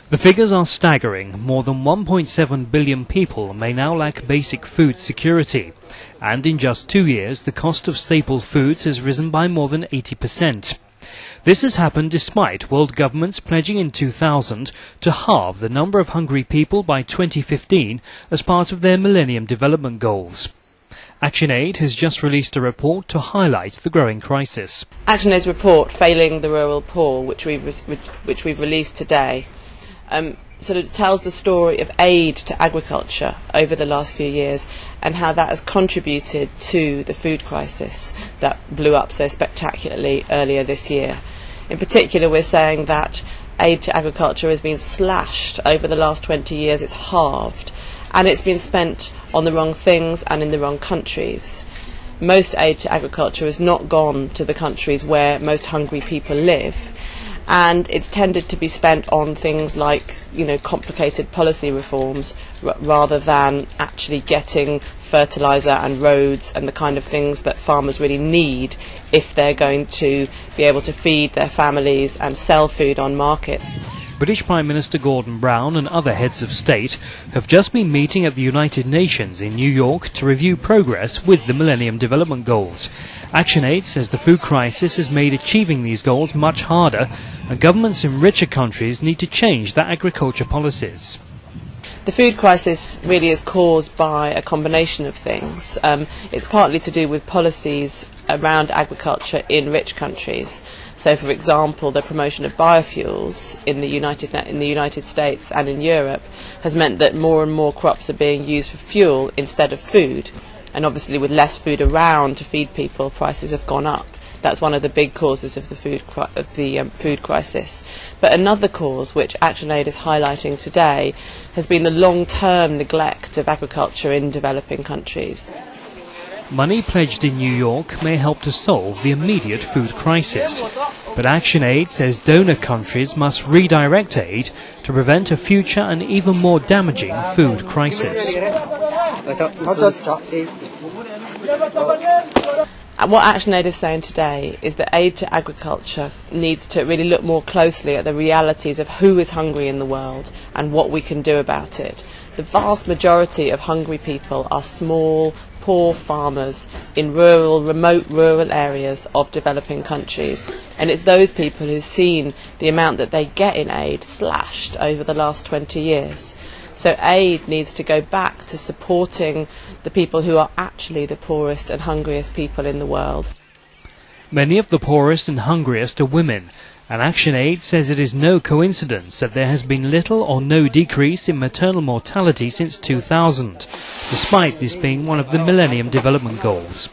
The figures are staggering. More than 1.7 billion people may now lack basic food security. And in just 2 years, the cost of staple foods has risen by more than 80%. This has happened despite world governments pledging in 2000 to halve the number of hungry people by 2015 as part of their Millennium Development Goals. Actionaid has just released a report to highlight the growing crisis. Actionaid's report, Failing the Rural Poor, which we've released today, sort of tells the story of aid to agriculture over the last few years and how that has contributed to the food crisis that blew up so spectacularly earlier this year. In particular, we're saying that aid to agriculture has been slashed over the last 20 years. It's halved, and it's been spent on the wrong things and in the wrong countries. Most aid to agriculture has not gone to the countries where most hungry people live, and it's tended to be spent on things like, complicated policy reforms rather than actually getting fertiliser and roads and the kind of things that farmers really need if they're going to be able to feed their families and sell food on market. British Prime Minister Gordon Brown and other heads of state have just been meeting at the United Nations in New York to review progress with the Millennium Development Goals. Actionaid says the food crisis has made achieving these goals much harder, and governments in richer countries need to change their agriculture policies. The food crisis really is caused by a combination of things. It's partly to do with policies around agriculture in rich countries. So, for example, the promotion of biofuels in the United States and in Europe has meant that more and more crops are being used for fuel instead of food. And obviously, with less food around to feed people, prices have gone up. That's one of the big causes of the food crisis. But another cause, which Actionaid is highlighting today, has been the long-term neglect of agriculture in developing countries. Money pledged in New York may help to solve the immediate food crisis, but Actionaid says donor countries must redirect aid to prevent a future and even more damaging food crisis. And what Actionaid is saying today is that aid to agriculture needs to really look more closely at the realities of who is hungry in the world and what we can do about it. The vast majority of hungry people are small, poor farmers in remote rural areas of developing countries. And it's those people who've seen the amount that they get in aid slashed over the last 20 years. So aid needs to go back to supporting the people who are actually the poorest and hungriest people in the world. Many of the poorest and hungriest are women, and Actionaid says it is no coincidence that there has been little or no decrease in maternal mortality since 2000, despite this being one of the Millennium Development Goals.